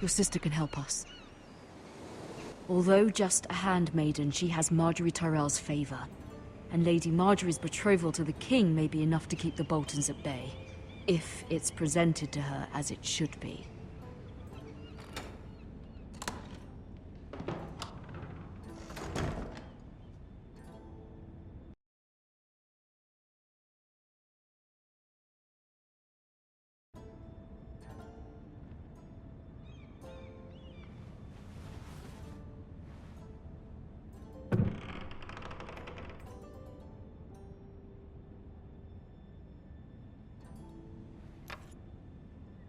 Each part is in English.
Your sister can help us. Although just a handmaiden, she has Marjorie Tyrell's favor. And Lady Marjorie's betrothal to the king may be enough to keep the Boltons at bay, if it's presented to her as it should be.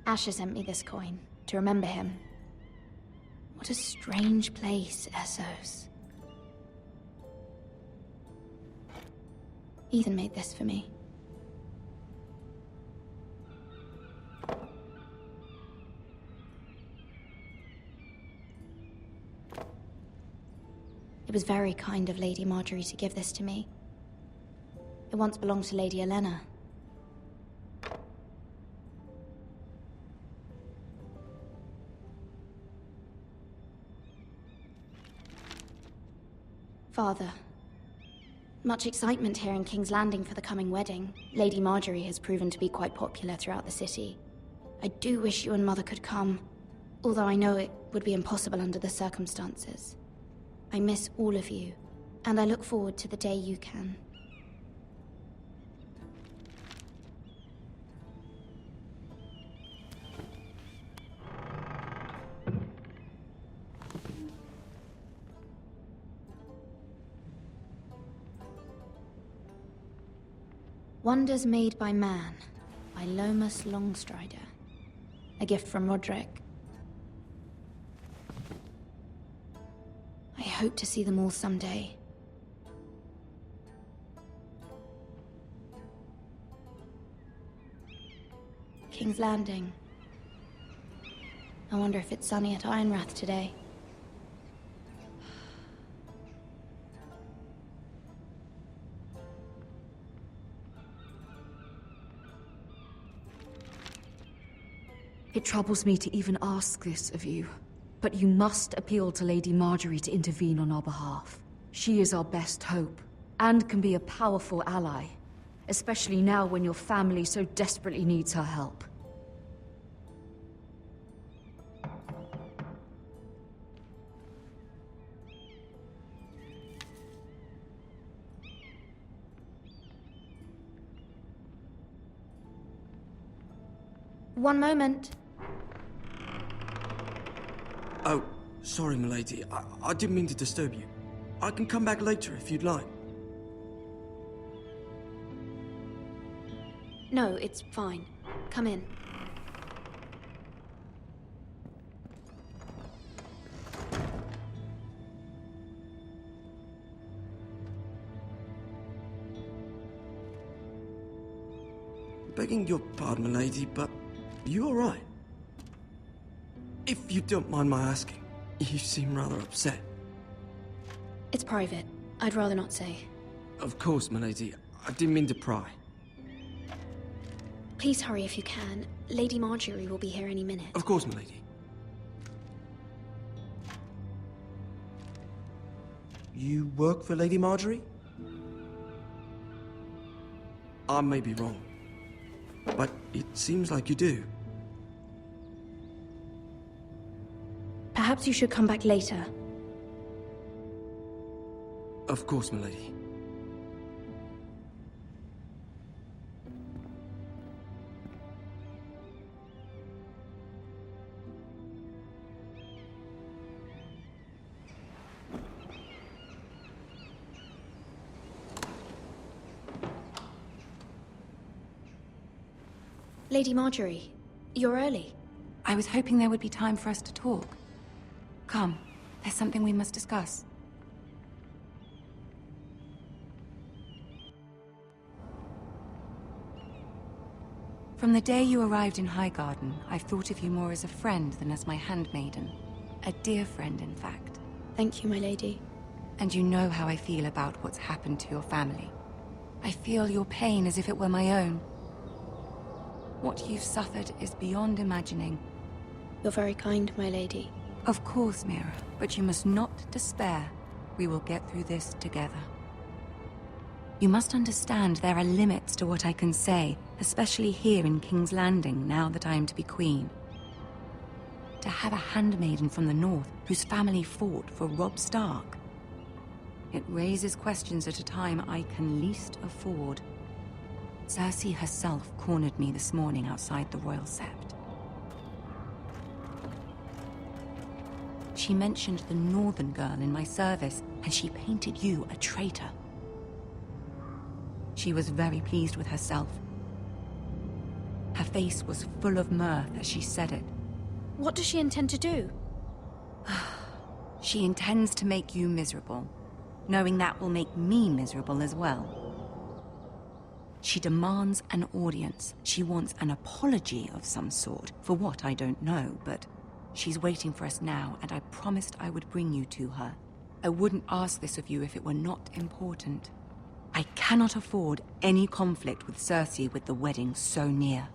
Asher sent me this coin, to remember him. What a strange place, Essos. Ethan made this for me. It was very kind of Lady Marjorie to give this to me. It once belonged to Lady Olenna. Father, much excitement here in King's Landing for the coming wedding. Lady Marjorie has proven to be quite popular throughout the city. I do wish you and Mother could come, although I know it would be impossible under the circumstances. I miss all of you, and I look forward to the day you can. Wonders Made by Man, by Lomas Longstrider. A gift from Roderick. I hope to see them all someday. King's Landing. I wonder if it's sunny at Ironrath today. It troubles me to even ask this of you, but you must appeal to Lady Marjorie to intervene on our behalf. She is our best hope, and can be a powerful ally, especially now when your family so desperately needs her help. One moment. Oh, sorry, milady. I didn't mean to disturb you. I can come back later if you'd like. No, it's fine. Come in. Begging your pardon, milady, but you all right? If you don't mind my asking, you seem rather upset. It's private. I'd rather not say. Of course, milady. I didn't mean to pry. Please hurry if you can. Lady Marjorie will be here any minute. Of course, milady. You work for Lady Marjorie? I may be wrong, but it seems like you do. Perhaps you should come back later. Of course, milady. Lady Marjorie, you're early. I was hoping there would be time for us to talk. Come, there's something we must discuss. From the day you arrived in Highgarden, I've thought of you more as a friend than as my handmaiden. A dear friend, in fact. Thank you, my lady. And you know how I feel about what's happened to your family. I feel your pain as if it were my own. What you've suffered is beyond imagining. You're very kind, my lady. Of course, Mira, but you must not despair. We will get through this together. You must understand there are limits to what I can say, especially here in King's Landing, now that I am to be queen. To have a handmaiden from the north whose family fought for Robb Stark. It raises questions at a time I can least afford. Cersei herself cornered me this morning outside the Royal Sept. She mentioned the northern girl in my service, and she painted you a traitor. She was very pleased with herself. Her face was full of mirth as she said it. What does she intend to do? She intends to make you miserable, knowing that will make me miserable as well. She demands an audience. She wants an apology of some sort, for what I don't know, but she's waiting for us now, and I promised I would bring you to her. I wouldn't ask this of you if it were not important. I cannot afford any conflict with Cersei with the wedding so near.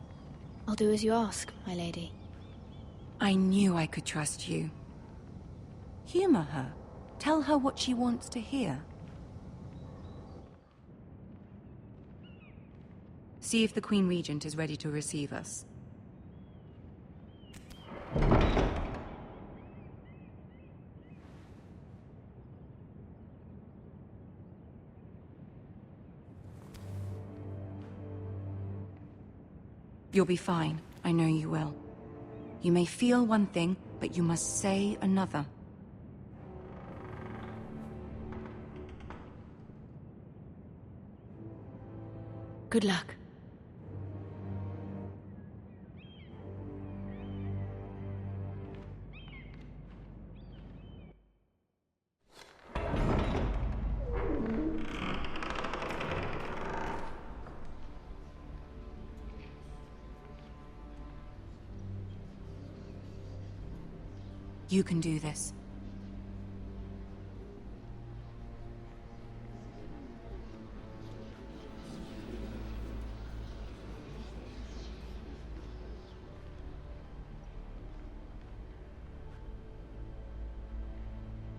I'll do as you ask, my lady. I knew I could trust you. Humor her. Tell her what she wants to hear. See if the Queen Regent is ready to receive us. You'll be fine. I know you will. You may feel one thing, but you must say another. Good luck. You can do this.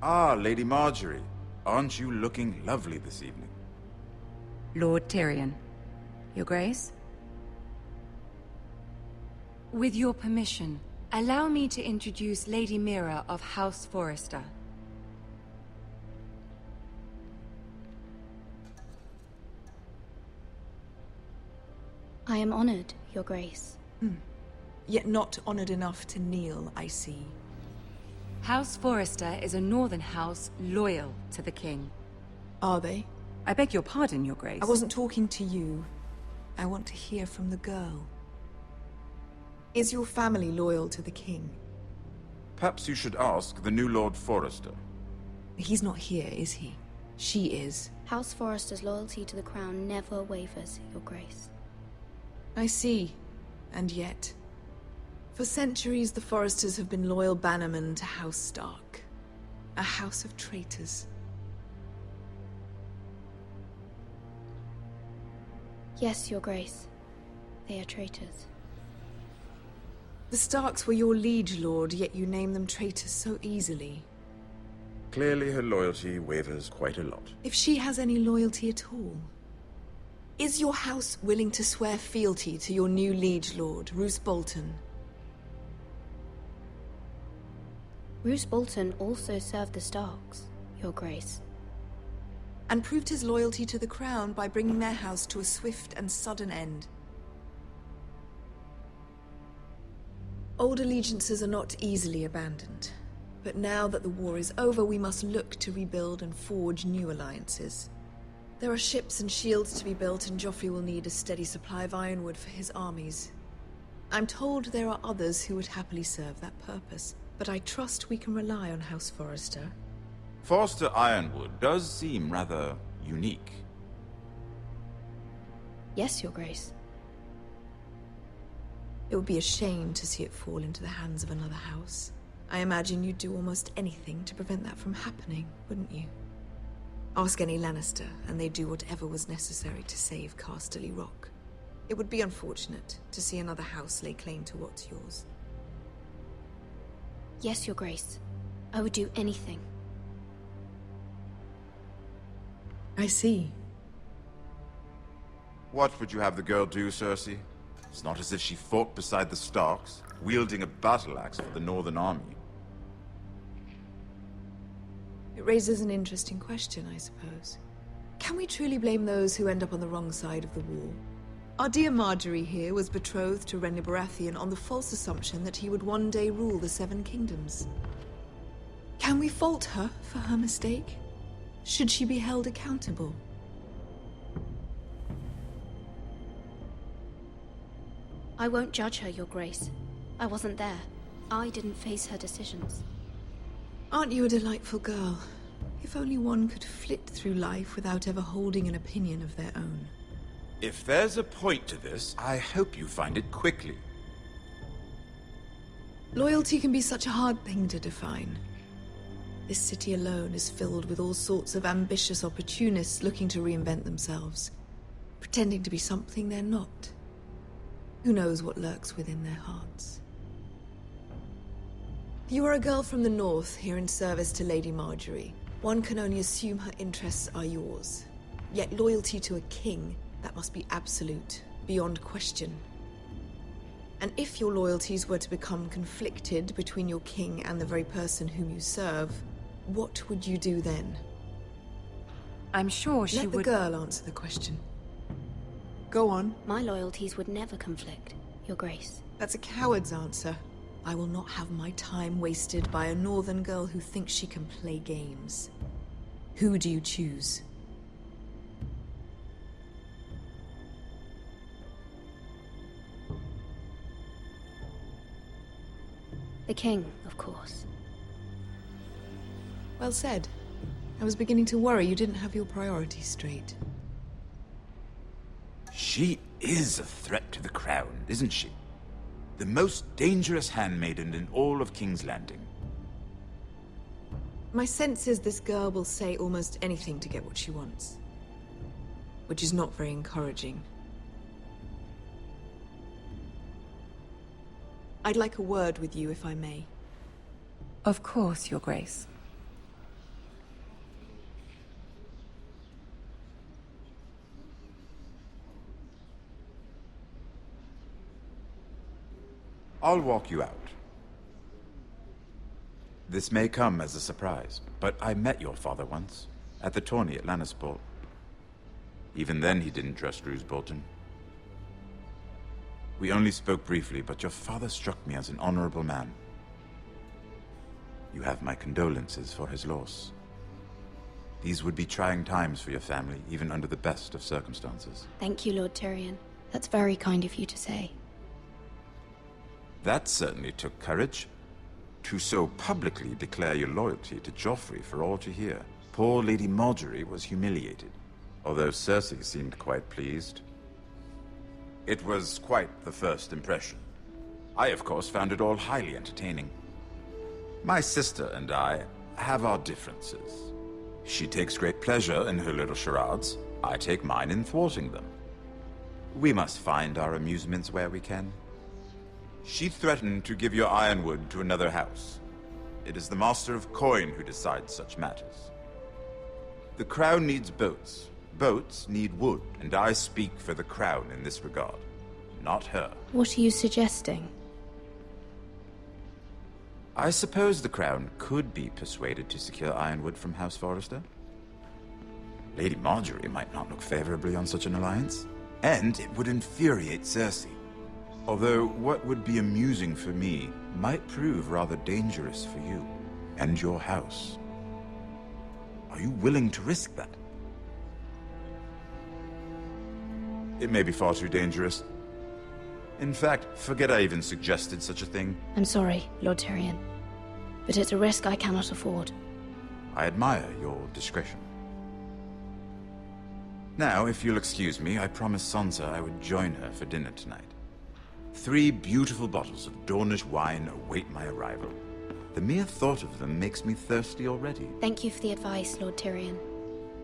Ah, Lady Marjorie. Aren't you looking lovely this evening? Lord Tyrion. Your Grace? With your permission, allow me to introduce Lady Mira of House Forrester. I am honored, Your Grace. Yet not honored enough to kneel, I see. House Forrester is a northern house loyal to the king. Are they? I beg your pardon, Your Grace. I wasn't talking to you. I want to hear from the girl. Is your family loyal to the king? Perhaps you should ask the new Lord Forrester. He's not here, is he? She is. House Forrester's loyalty to the crown never wavers, Your Grace. I see. And yet... For centuries, the Forresters have been loyal bannermen to House Stark. A house of traitors. Yes, Your Grace. They are traitors. The Starks were your liege lord, yet you name them traitors so easily. Clearly her loyalty wavers quite a lot. If she has any loyalty at all. Is your house willing to swear fealty to your new liege lord, Roose Bolton? Roose Bolton also served the Starks, Your Grace. And proved his loyalty to the crown by bringing their house to a swift and sudden end. Old allegiances are not easily abandoned. But now that the war is over, we must look to rebuild and forge new alliances. There are ships and shields to be built, and Joffrey will need a steady supply of ironwood for his armies. I'm told there are others who would happily serve that purpose, but I trust we can rely on House Forrester. Forster Ironwood does seem rather unique. Yes, Your Grace. It would be a shame to see it fall into the hands of another house. I imagine you'd do almost anything to prevent that from happening, wouldn't you? Ask any Lannister, and they'd do whatever was necessary to save Casterly Rock. It would be unfortunate to see another house lay claim to what's yours. Yes, Your Grace. I would do anything. I see. What would you have the girl do, Cersei? It's not as if she fought beside the Starks, wielding a battle axe for the Northern Army. It raises an interesting question, I suppose. Can we truly blame those who end up on the wrong side of the war? Our dear Marjorie here was betrothed to Renly Baratheon on the false assumption that he would one day rule the Seven Kingdoms. Can we fault her for her mistake? Should she be held accountable? I won't judge her, Your Grace. I wasn't there. I didn't face her decisions. Aren't you a delightful girl? If only one could flit through life without ever holding an opinion of their own. If there's a point to this, I hope you find it quickly. Loyalty can be such a hard thing to define. This city alone is filled with all sorts of ambitious opportunists looking to reinvent themselves, pretending to be something they're not. Who knows what lurks within their hearts? You are a girl from the north, here in service to Lady Marjorie. One can only assume her interests are yours. Yet loyalty to a king, that must be absolute, beyond question. And if your loyalties were to become conflicted between your king and the very person whom you serve, what would you do then? I'm sure she Let would... the girl answer the question. Go on. My loyalties would never conflict, Your Grace. That's a coward's answer. I will not have my time wasted by a northern girl who thinks she can play games. Who do you choose? The king, of course. Well said. I was beginning to worry you didn't have your priorities straight. She is a threat to the crown, isn't she? The most dangerous handmaiden in all of King's Landing. My sense is this girl will say almost anything to get what she wants. Which is not very encouraging. I'd like a word with you, if I may. Of course, Your Grace. I'll walk you out. This may come as a surprise, but I met your father once, at the tourney at Lannisport. Even then he didn't trust Roose Bolton. We only spoke briefly, but your father struck me as an honorable man. You have my condolences for his loss. These would be trying times for your family, even under the best of circumstances. Thank you, Lord Tyrion. That's very kind of you to say. That certainly took courage. To so publicly declare your loyalty to Joffrey for all to hear. Poor Lady Marjorie was humiliated, although Cersei seemed quite pleased. It was quite the first impression. I, of course, found it all highly entertaining. My sister and I have our differences. She takes great pleasure in her little charades. I take mine in thwarting them. We must find our amusements where we can. She threatened to give your ironwood to another house. It is the Master of Coin who decides such matters. The Crown needs boats. Boats need wood, and I speak for the Crown in this regard, not her. What are you suggesting? I suppose the Crown could be persuaded to secure ironwood from House Forrester. Lady Marjorie might not look favorably on such an alliance, and it would infuriate Cersei. Although what would be amusing for me might prove rather dangerous for you and your house. Are you willing to risk that? It may be far too dangerous. In fact, forget I even suggested such a thing. I'm sorry, Lord Tyrion, but it's a risk I cannot afford. I admire your discretion. Now, if you'll excuse me, I promised Sansa I would join her for dinner tonight. 3 beautiful bottles of Dornish wine await my arrival. The mere thought of them makes me thirsty already. Thank you for the advice, Lord Tyrion.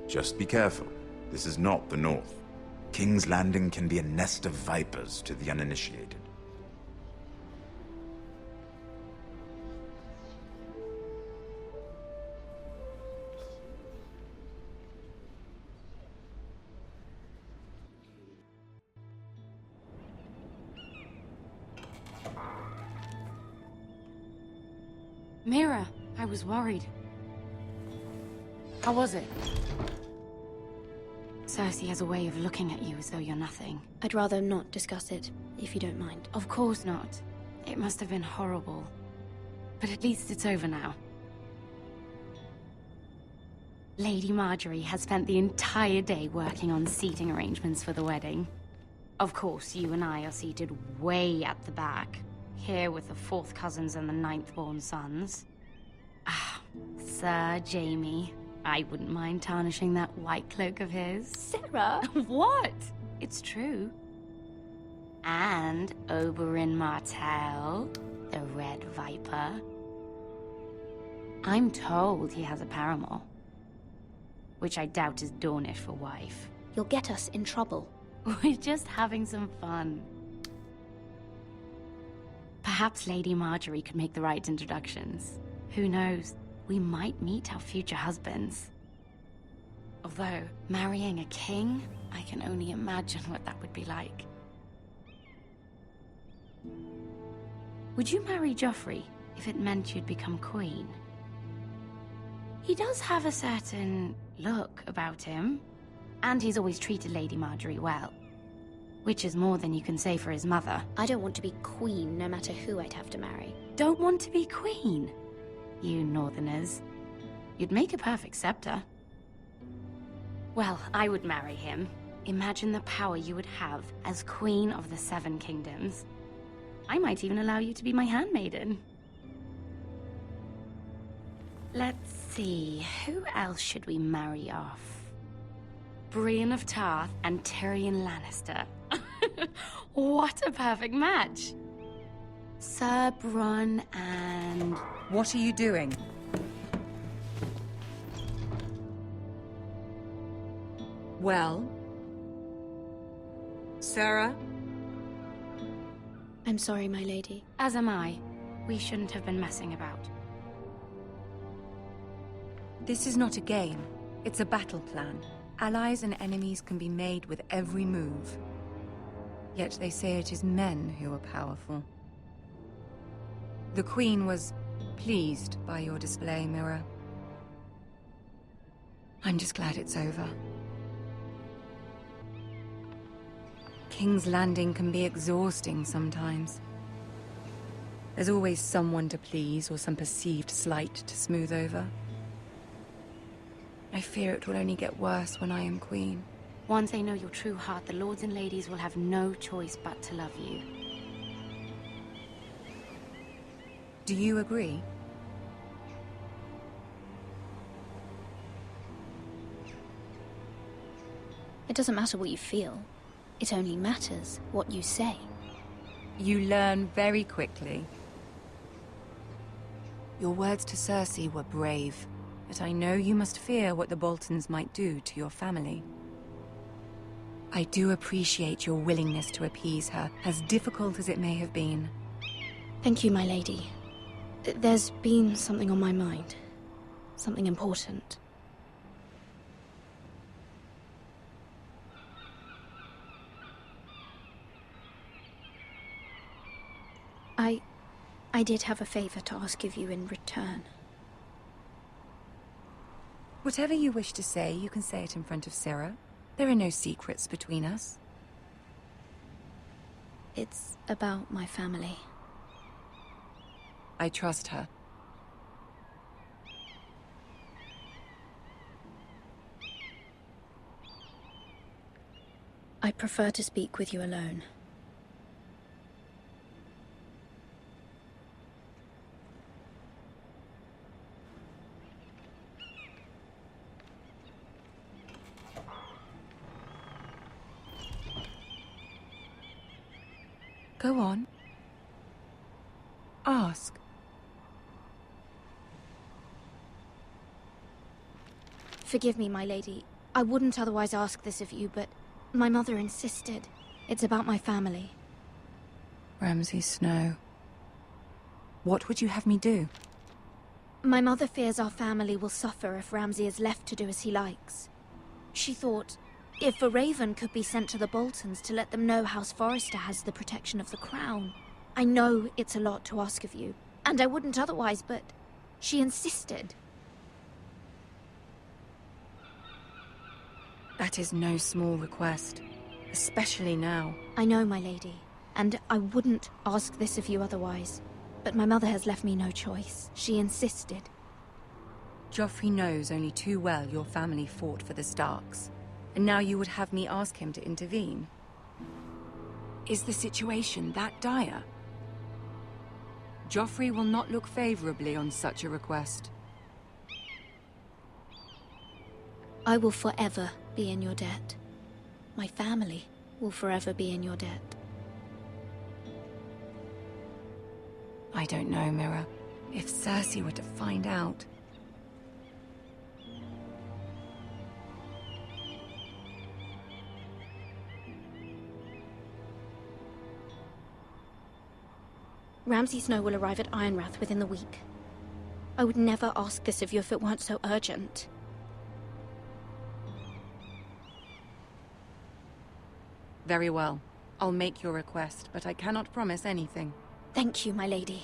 Just be careful. This is not the North. King's Landing can be a nest of vipers to the uninitiated. Mira, I was worried. How was it? Cersei has a way of looking at you as though you're nothing. I'd rather not discuss it, if you don't mind. Of course not. It must have been horrible. But at least it's over now. Lady Marjorie has spent the entire day working on seating arrangements for the wedding. Of course, you and I are seated way at the back, here with the 4th cousins and the 9th-born sons. Ah, Sir Jaime. I wouldn't mind tarnishing that white cloak of his. Sarah! What? It's true. And Oberyn Martell, the Red Viper. I'm told he has a paramour. Which I doubt is Dornish for wife. You'll get us in trouble. We're just having some fun. Perhaps Lady Marjorie could make the right introductions. Who knows? We might meet our future husbands. Although, marrying a king, I can only imagine what that would be like. Would you marry Joffrey if it meant you'd become queen? He does have a certain look about him, and he's always treated Lady Marjorie well. Which is more than you can say for his mother. I don't want to be queen, no matter who I'd have to marry. Don't want to be queen? You northerners. You'd make a perfect scepter. Well, I would marry him. Imagine the power you would have as Queen of the 7 Kingdoms. I might even allow you to be my handmaiden. Let's see, who else should we marry off? Brienne of Tarth and Tyrion Lannister. What a perfect match! Sir Bronn and... What are you doing? Well? Sarah? I'm sorry, my lady. As am I. We shouldn't have been messing about. This is not a game. It's a battle plan. Allies and enemies can be made with every move. Yet they say it is men who are powerful. The Queen was pleased by your display, Mira. I'm just glad it's over. King's Landing can be exhausting sometimes. There's always someone to please or some perceived slight to smooth over. I fear it will only get worse when I am queen. Once they know your true heart, the lords and ladies will have no choice but to love you. Do you agree? It doesn't matter what you feel. It only matters what you say. You learn very quickly. Your words to Cersei were brave, but I know you must fear what the Boltons might do to your family. I do appreciate your willingness to appease her, as difficult as it may have been. Thank you, my lady. There's been something on my mind. Something important. I did have a favor to ask of you in return. Whatever you wish to say, you can say it in front of Sarah. There are no secrets between us. It's about my family. I trust her. I prefer to speak with you alone. Go on. Ask. Forgive me, my lady. I wouldn't otherwise ask this of you, but my mother insisted. It's about my family. Ramsay Snow. What would you have me do? My mother fears our family will suffer if Ramsay is left to do as he likes. She thought, if a raven could be sent to the Boltons to let them know House Forrester has the protection of the crown. I know it's a lot to ask of you, and I wouldn't otherwise, but She insisted. That is no small request, especially now. I know, my lady, and I wouldn't ask this of you otherwise. But my mother has left me no choice. She insisted. Joffrey knows only too well your family fought for the Starks, and now you would have me ask him to intervene? Is the situation that dire? Joffrey will not look favorably on such a request. I will forever be in your debt. My family will forever be in your debt. I don't know, Mira. If Cersei were to find out... Ramsay Snow will arrive at Ironrath within the week. I would never ask this of you if it weren't so urgent. Very well. I'll make your request, but I cannot promise anything. Thank you, my lady.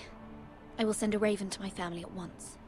I will send a raven to my family at once.